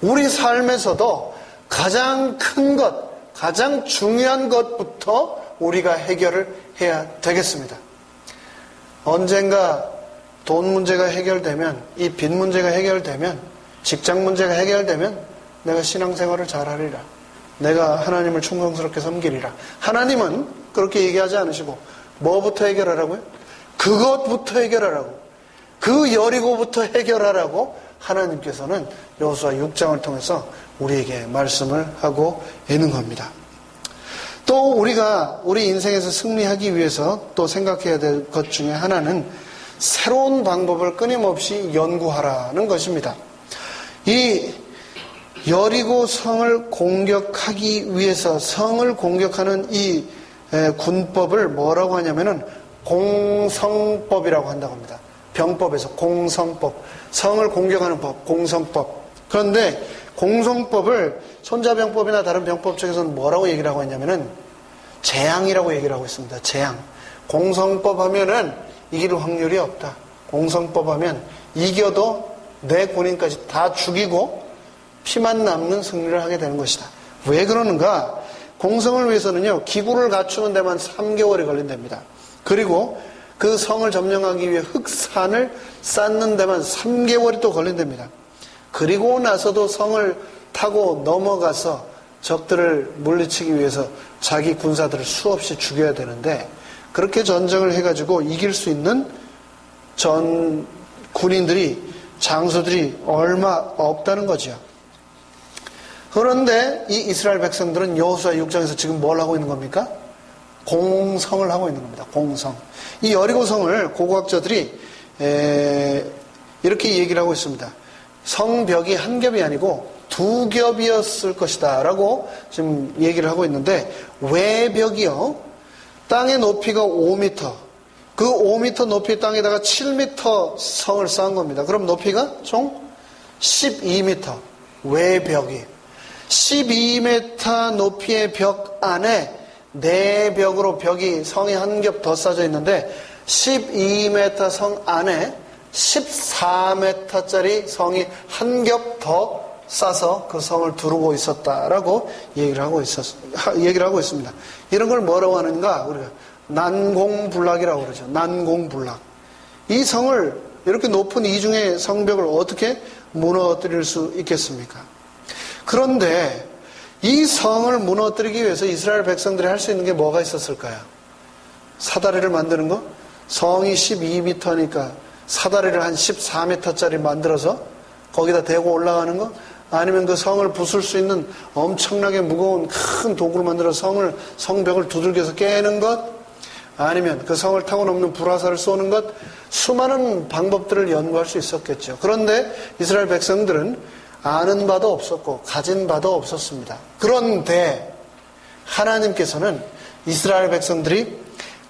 우리 삶에서도 가장 큰 것, 가장 중요한 것부터 우리가 해결을 해야 되겠습니다. 언젠가 돈 문제가 해결되면, 이 빚 문제가 해결되면, 직장 문제가 해결되면 내가 신앙생활을 잘하리라, 내가 하나님을 충성스럽게 섬기리라. 하나님은 그렇게 얘기하지 않으시고 뭐부터 해결하라고요? 그것부터 해결하라고, 그 여리고부터 해결하라고 하나님께서는 여호수아 6장을 통해서 우리에게 말씀을 하고 있는 겁니다. 또 우리가 우리 인생에서 승리하기 위해서 또 생각해야 될 것 중에 하나는 새로운 방법을 끊임없이 연구하라는 것입니다. 이 여리고 성을 공격하기 위해서 성을 공격하는 이 군법을 뭐라고 하냐면은 공성법이라고 한다고 합니다. 병법에서 공성법, 성을 공격하는 법, 공성법. 그런데 공성법을 손자병법이나 다른 병법 쪽에서는 뭐라고 얘기를 하고 있냐면은 재앙이라고 얘기를 하고 있습니다. 재앙. 공성법 하면은 이길 확률이 없다. 공성법 하면 이겨도 내 군인까지 다 죽이고 피만 남는 승리를 하게 되는 것이다. 왜 그러는가? 공성을 위해서는요, 기구를 갖추는 데만 3개월이 걸린답니다. 그리고 그 성을 점령하기 위해 흑산을 쌓는 데만 3개월이 또 걸린답니다. 그리고 나서도 성을 타고 넘어가서 적들을 물리치기 위해서 자기 군사들을 수없이 죽여야 되는데, 그렇게 전쟁을 해가지고 이길 수 있는 전 군인들이, 장수들이 얼마 없다는 거죠. 그런데 이 이스라엘 백성들은 여호수아 6장에서 지금 뭘 하고 있는 겁니까? 공성을 하고 있는 겁니다. 공성. 이 여리고성을 고고학자들이 이렇게 얘기를 하고 있습니다. 성벽이 한 겹이 아니고 두 겹이었을 것이다 라고 지금 얘기를 하고 있는데, 외벽이요, 땅의 높이가 5m, 그 5m 높이 땅에다가 7m 성을 쌓은 겁니다. 그럼 높이가 총 12m, 외벽이 12m 높이의 벽 안에 네 벽으로 벽이, 성이 한 겹 더 쌓여 있는데 12m 성 안에 14m짜리 성이 한 겹 더 싸서 그 성을 두르고 있었다라고 얘기를 하고 있습니다. 이런 걸 뭐라고 하는가? 우리가 난공불락이라고 그러죠. 난공불락. 이 성을, 이렇게 높은 이중의 성벽을 어떻게 무너뜨릴 수 있겠습니까? 그런데 이 성을 무너뜨리기 위해서 이스라엘 백성들이 할 수 있는 게 뭐가 있었을까요? 사다리를 만드는 거? 성이 12m니까 사다리를 한 14m짜리 만들어서 거기다 대고 올라가는 거? 아니면 그 성을 부술 수 있는 엄청나게 무거운 큰 도구를 만들어서 성벽을 두들겨서 깨는 것? 아니면 그 성을 타고 넘는 불화살을 쏘는 것? 수많은 방법들을 연구할 수 있었겠죠. 그런데 이스라엘 백성들은 아는 바도 없었고 가진 바도 없었습니다. 그런데 하나님께서는 이스라엘 백성들이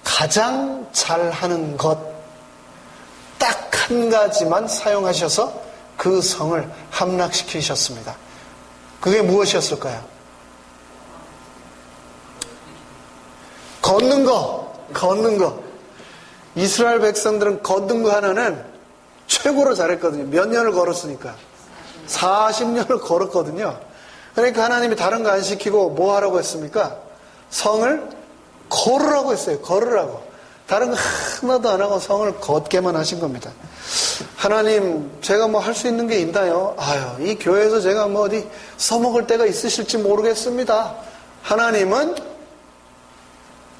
가장 잘하는 것 딱 한 가지만 사용하셔서 그 성을 함락시키셨습니다. 그게 무엇이었을까요? 걷는 거. 이스라엘 백성들은 걷는 거 하나는 최고로 잘했거든요. 몇 년을 걸었으니까. 40년을 걸었거든요. 그러니까 하나님이 다른 거 안 시키고 뭐 하라고 했습니까? 성을 걸으라고 했어요. 걸으라고. 다른 거 하나도 안 하고 성을 걷게만 하신 겁니다. 하나님, 제가 뭐 할 수 있는 게 있나요? 아유, 이 교회에서 제가 뭐 어디 써먹을 때가 있으실지 모르겠습니다. 하나님은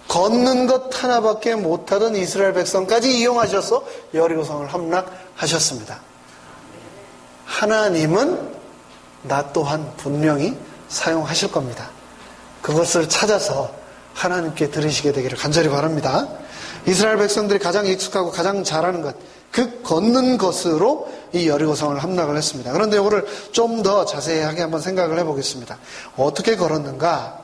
걷는 것 하나밖에 못하던 이스라엘 백성까지 이용하셔서 여리고성을 함락하셨습니다. 하나님은 나 또한 분명히 사용하실 겁니다. 그것을 찾아서 하나님께 드리시게 되기를 간절히 바랍니다. 이스라엘 백성들이 가장 익숙하고 가장 잘하는 것, 그 걷는 것으로 이 여리고성을 함락을 했습니다. 그런데 이거를 좀 더 자세하게 한번 생각을 해보겠습니다. 어떻게 걸었는가?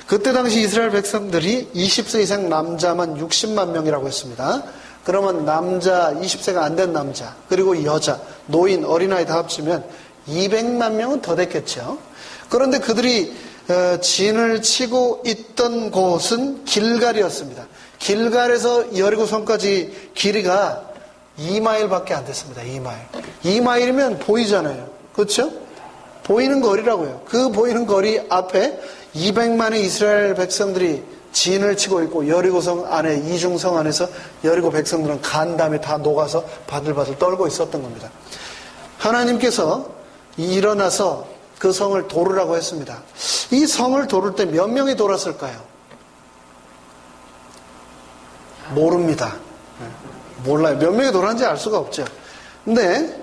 그때 당시 이스라엘 백성들이 20세 이상 남자만 60만 명이라고 했습니다. 그러면 남자, 20세가 안 된 남자, 그리고 여자, 노인, 어린아이 다 합치면 200만 명은 더 됐겠죠. 그런데 그들이 진을 치고 있던 곳은 길갈이었습니다. 길갈에서 여리고성까지 길이가 2마일밖에 안 됐습니다. 2마일. 2마일이면 보이잖아요. 그렇죠? 보이는 거리라고요. 그 보이는 거리 앞에 200만의 이스라엘 백성들이 진을 치고 있고, 여리고성 안에, 이중성 안에서 여리고 백성들은 간담이 다 녹아서 바들바들 떨고 있었던 겁니다. 하나님께서 일어나서 그 성을 도르라고 했습니다. 이 성을 도를 때 몇 명이 돌았을까요? 모릅니다. 몰라요. 몇 명이 돌았는지 알 수가 없죠. 근데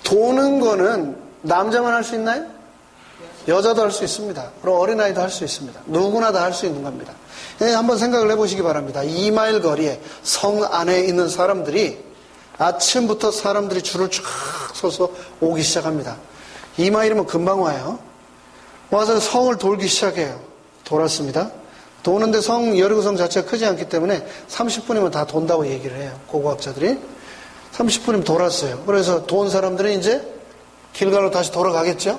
도는 거는 남자만 할 수 있나요? 여자도 할 수 있습니다. 그리고 어린아이도 할 수 있습니다. 누구나 다 할 수 있는 겁니다. 한번 생각을 해보시기 바랍니다. 2마일 거리에 성 안에 있는 사람들이 아침부터 사람들이 줄을 쫙 서서 오기 시작합니다. 2마일이면 금방 와요. 와서 성을 돌기 시작해요. 돌았습니다. 도는데 여리고성 자체가 크지 않기 때문에 30분이면 다 돈다고 얘기를 해요. 고고학자들이. 30분이면 돌았어요. 그래서 도온 사람들은 이제 길갈로 다시 돌아가겠죠?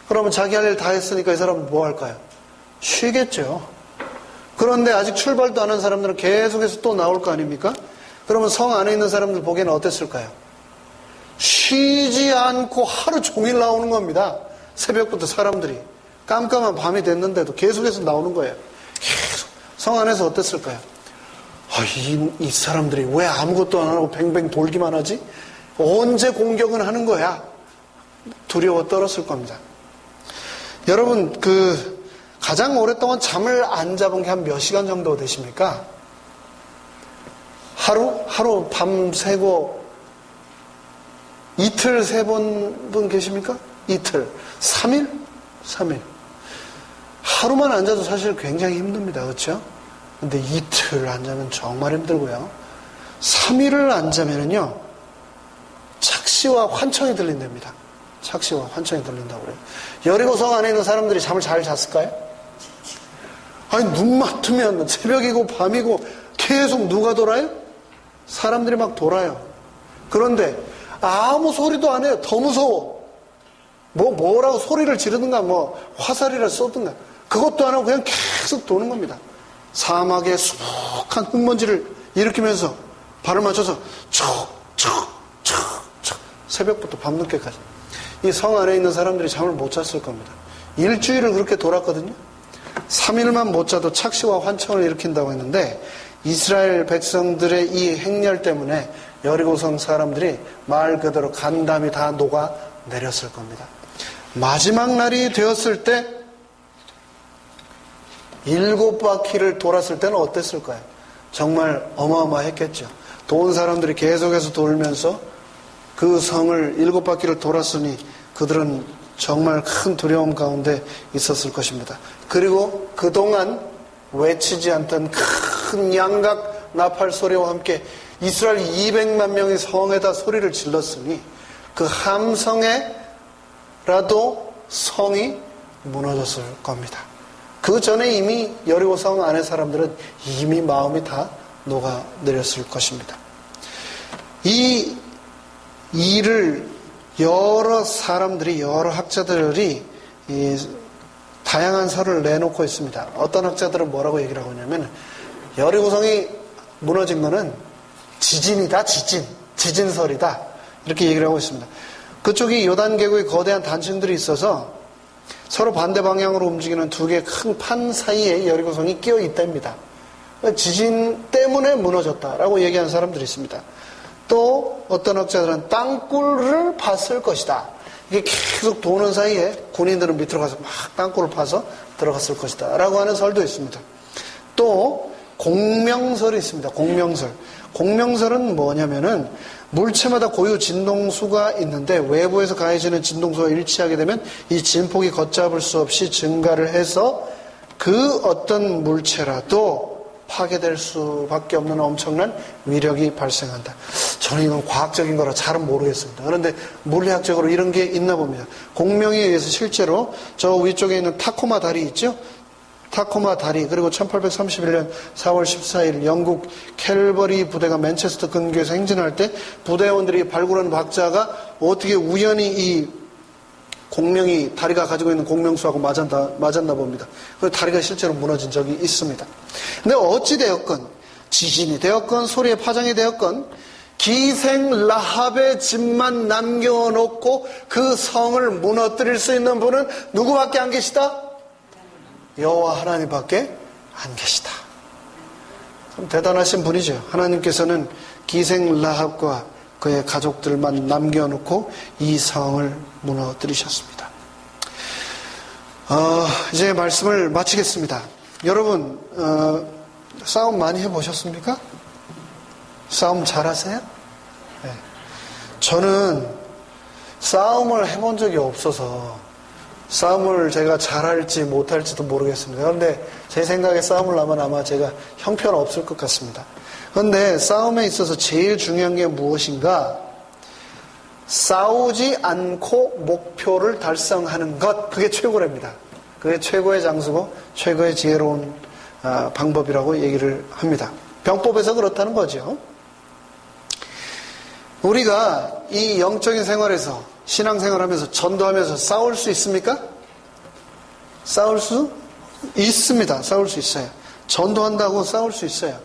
그러면 자기 할 일 다 했으니까 이 사람은 뭐 할까요? 쉬겠죠. 그런데 아직 출발도 안 한 사람들은 계속해서 또 나올 거 아닙니까? 그러면 성 안에 있는 사람들 보기에는 어땠을까요? 쉬지 않고 하루 종일 나오는 겁니다. 새벽부터 사람들이. 깜깜한 밤이 됐는데도 계속해서 나오는 거예요. 계속. 성 안에서 어땠을까요? 이 사람들이 왜 아무것도 안 하고 뱅뱅 돌기만 하지? 언제 공격은 하는 거야? 두려워 떨었을 겁니다. 여러분, 가장 오랫동안 잠을 안 잡은 게 한 몇 시간 정도 되십니까? 하루 밤새고 이틀 세본 분 계십니까? 이틀. 3일? 3일. 하루만 안 자도 사실 굉장히 힘듭니다. 그렇죠? 근데 이틀 안 자면 정말 힘들고요. 3일을 안 자면은요, 착시와 환청이 들린답니다. 착시와 환청이 들린다고 그래요. 여리고성 안에 있는 사람들이 잠을 잘 잤을까요? 아니, 눈 맞으면 새벽이고 밤이고 계속 누가 돌아요? 사람들이 막 돌아요. 그런데 아무 소리도 안 해요. 더 무서워. 뭐라고 소리를 지르든가, 화살이라 쏘든가. 그것도 안 하고 그냥 계속 도는 겁니다. 사막에 수북한 흙먼지를 일으키면서 발을 맞춰서 척 새벽부터 밤늦게까지. 이 성 안에 있는 사람들이 잠을 못 잤을 겁니다. 일주일을 그렇게 돌았거든요. 3일만 못 자도 착시와 환청을 일으킨다고 했는데, 이스라엘 백성들의 이 행렬 때문에 여리고성 사람들이 말 그대로 간담이 다 녹아 내렸을 겁니다. 마지막 날이 되었을 때 7바퀴를 돌았을 때는 어땠을까요? 정말 어마어마했겠죠. 도온 사람들이 계속해서 돌면서 그 성을 7바퀴를 돌았으니 그들은 정말 큰 두려움 가운데 있었을 것입니다. 그리고 그동안 외치지 않던 큰 양각 나팔 소리와 함께 이스라엘 200만 명이 성에다 소리를 질렀으니 그 함성에라도 성이 무너졌을 겁니다. 그 전에 이미 여리고성 안의 사람들은 이미 마음이 다 녹아내렸을 것입니다. 이 일을 여러 사람들이, 여러 학자들이 다양한 설을 내놓고 있습니다. 어떤 학자들은 뭐라고 얘기를 하고 있냐면, 여리고성이 무너진 거는 지진이다, 지진설이다, 이렇게 얘기를 하고 있습니다. 그쪽이 요단계곡에 거대한 단층들이 있어서 서로 반대 방향으로 움직이는 두 개의 큰 판 사이에 여리고성이 끼어 있답니다. 지진 때문에 무너졌다라고 얘기하는 사람들이 있습니다. 또 어떤 학자들은 땅굴을 팠을 것이다. 이게 계속 도는 사이에 군인들은 밑으로 가서 막 땅굴을 파서 들어갔을 것이다 라고 하는 설도 있습니다. 또 공명설이 있습니다. 공명설은 뭐냐면은 물체마다 고유 진동수가 있는데 외부에서 가해지는 진동수와 일치하게 되면 이 진폭이 걷잡을 수 없이 증가를 해서 그 어떤 물체라도 파괴될 수밖에 없는 엄청난 위력이 발생한다. 저는 이건 과학적인 거라 잘은 모르겠습니다. 그런데 물리학적으로 이런 게 있나 봅니다. 공명에 의해서 실제로 저 위쪽에 있는 타코마 다리 있죠? 타코마 다리, 그리고 1831년 4월 14일 영국 캘버리 부대가 맨체스터 근교에서 행진할 때 부대원들이 발굴한 박자가 어떻게 우연히 이 공명이, 다리가 가지고 있는 공명수하고 맞았나 봅니다. 그래서 다리가 실제로 무너진 적이 있습니다. 근데 어찌되었건, 지진이 되었건, 소리의 파장이 되었건, 기생 라합의 집만 남겨놓고 그 성을 무너뜨릴 수 있는 분은 누구밖에 안 계시다? 여호와 하나님밖에 안 계시다. 참 대단하신 분이죠. 하나님께서는 기생 라합과 그의 가족들만 남겨놓고 이 성을 무너뜨리셨습니다. 이제 말씀을 마치겠습니다. 여러분, 싸움 많이 해보셨습니까? 싸움 잘하세요? 네. 저는 싸움을 해본 적이 없어서 싸움을 제가 잘할지 못할지도 모르겠습니다. 그런데 제 생각에 싸움을 하면 아마 제가 형편없을 것 같습니다. 그런데 싸움에 있어서 제일 중요한 게 무엇인가? 싸우지 않고 목표를 달성하는 것, 그게 최고랍니다. 그게 최고의 장수고 최고의 지혜로운 방법이라고 얘기를 합니다. 병법에서 그렇다는 거죠. 우리가 이 영적인 생활에서, 신앙생활하면서, 전도하면서 싸울 수 있습니까? 싸울 수 있습니다. 싸울 수 있어요. 전도한다고 싸울 수 있어요.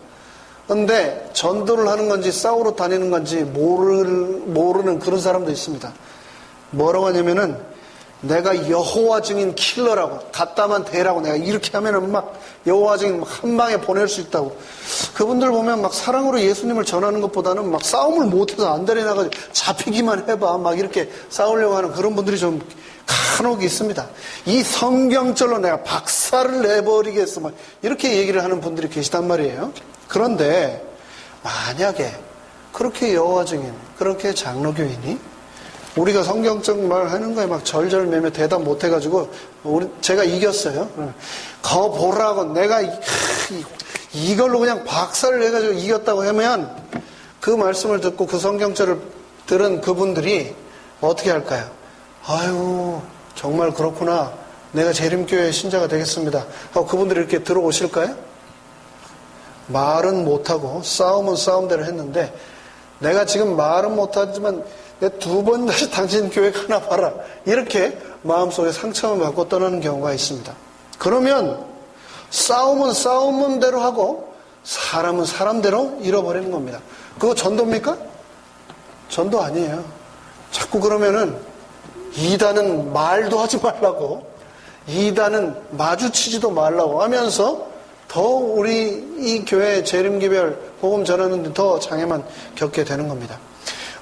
그런데 전도를 하는 건지 싸우러 다니는 건지 모르는 그런 사람도 있습니다. 뭐라고 하냐면은 내가 여호와 증인 킬러라고, 갖다만 대라고, 내가 이렇게 하면은 막 여호와 증인 한 방에 보낼 수 있다고. 그분들 보면 막 사랑으로 예수님을 전하는 것보다는 막 싸움을 못해서 안달이 나가지고 잡히기만 해봐 막 이렇게 싸우려고 하는 그런 분들이 좀 간혹 있습니다. 이 성경절로 내가 박살을 내버리겠어 막 이렇게 얘기를 하는 분들이 계시단 말이에요. 그런데 만약에 그렇게 여호와 증인, 그렇게 장로교인이 우리가 성경적 말 하는 거에 막 절절매매 대답 못 해가지고 제가 이겼어요. 거 보라고 내가 이걸로 그냥 박살을 내가지고 이겼다고 하면 그 말씀을 듣고 그 성경절을 들은 그분들이 어떻게 할까요? 아유 정말 그렇구나. 내가 재림교회 신자가 되겠습니다. 하고 그분들이 이렇게 들어오실까요? 말은 못하고 싸움은 싸움대로 했는데 내가 지금 말은 못하지만 내 두 번 다시 당신 교회 가나 봐라. 이렇게 마음속에 상처를 받고 떠나는 경우가 있습니다. 그러면 싸움은 싸움대로 하고 사람은 사람대로 잃어버리는 겁니다. 그거 전도입니까? 전도 아니에요. 자꾸 그러면은 이단은 말도 하지 말라고, 이단은 마주치지도 말라고 하면서 더 우리 이 교회 재림기별 복음 전하는데 더 장애만 겪게 되는 겁니다.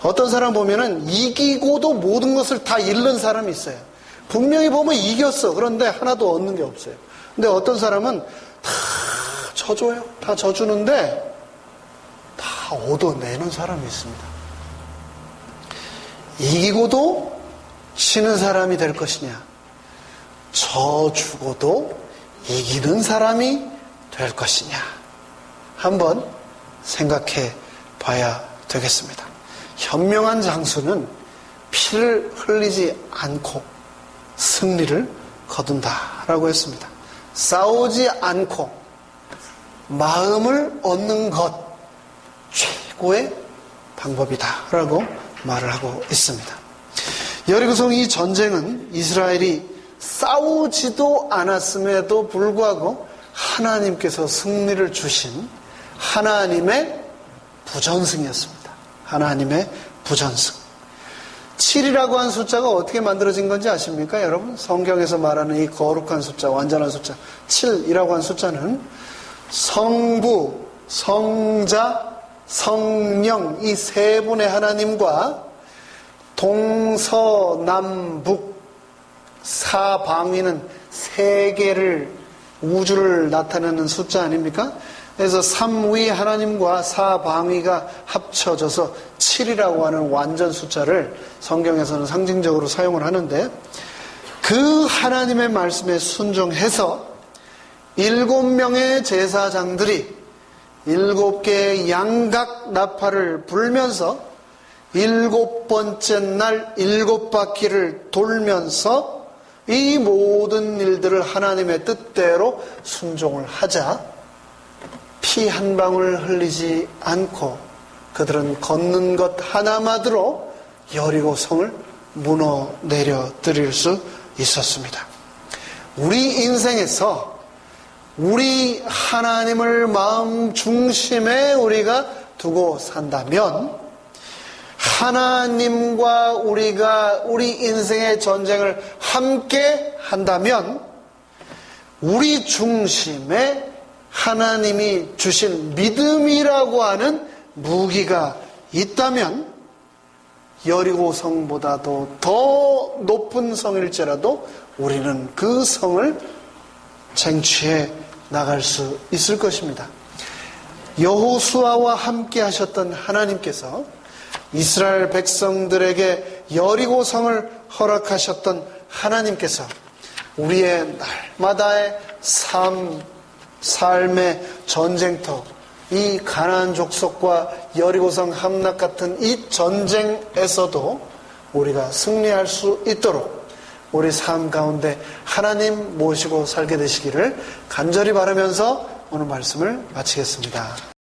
어떤 사람 보면은 이기고도 모든 것을 다 잃는 사람이 있어요. 분명히 보면 이겼어. 그런데 하나도 얻는 게 없어요. 근데 어떤 사람은 다 져줘요. 다 져주는데 다 얻어내는 사람이 있습니다. 이기고도 지는 사람이 될 것이냐, 져주고도 이기는 사람이 될 것이냐, 한번 생각해 봐야 되겠습니다. 현명한 장수는 피를 흘리지 않고 승리를 거둔다라고 했습니다. 싸우지 않고 마음을 얻는 것 최고의 방법이다라고 말을 하고 있습니다. 여리고성 이 전쟁은 이스라엘이 싸우지도 않았음에도 불구하고 하나님께서 승리를 주신 하나님의 부전승이었습니다. 하나님의 부전승. 7이라고 한 숫자가 어떻게 만들어진 건지 아십니까, 여러분? 성경에서 말하는 이 거룩한 숫자, 완전한 숫자 7이라고 한 숫자는 성부, 성자, 성령 이 세 분의 하나님과 동서남북 사방위는 세계를, 우주를 나타내는 숫자 아닙니까? 그래서 삼위 하나님과 사방위가 합쳐져서 7이라고 하는 완전 숫자를 성경에서는 상징적으로 사용을 하는데, 그 하나님의 말씀에 순종해서 7명의 제사장들이 7개의 양각 나팔을 불면서 7번째 날 7바퀴를 돌면서 이 모든 일들을 하나님의 뜻대로 순종을 하자 피 한 방울 흘리지 않고 그들은 걷는 것 하나만으로 여리고성을 무너내려 드릴 수 있었습니다. 우리 인생에서 우리 하나님을 마음 중심에 우리가 두고 산다면, 하나님과 우리가 우리 인생의 전쟁을 함께 한다면, 우리 중심에 하나님이 주신 믿음이라고 하는 무기가 있다면, 여리고성보다도 더 높은 성일지라도 우리는 그 성을 쟁취해 나갈 수 있을 것입니다. 여호수아와 함께 하셨던 하나님께서 이스라엘 백성들에게 여리고성을 허락하셨던 하나님께서 우리의 날마다의 삶의 전쟁터, 이 가나안 족속과 여리고성 함락 같은 이 전쟁에서도 우리가 승리할 수 있도록 우리 삶 가운데 하나님 모시고 살게 되시기를 간절히 바라면서 오늘 말씀을 마치겠습니다.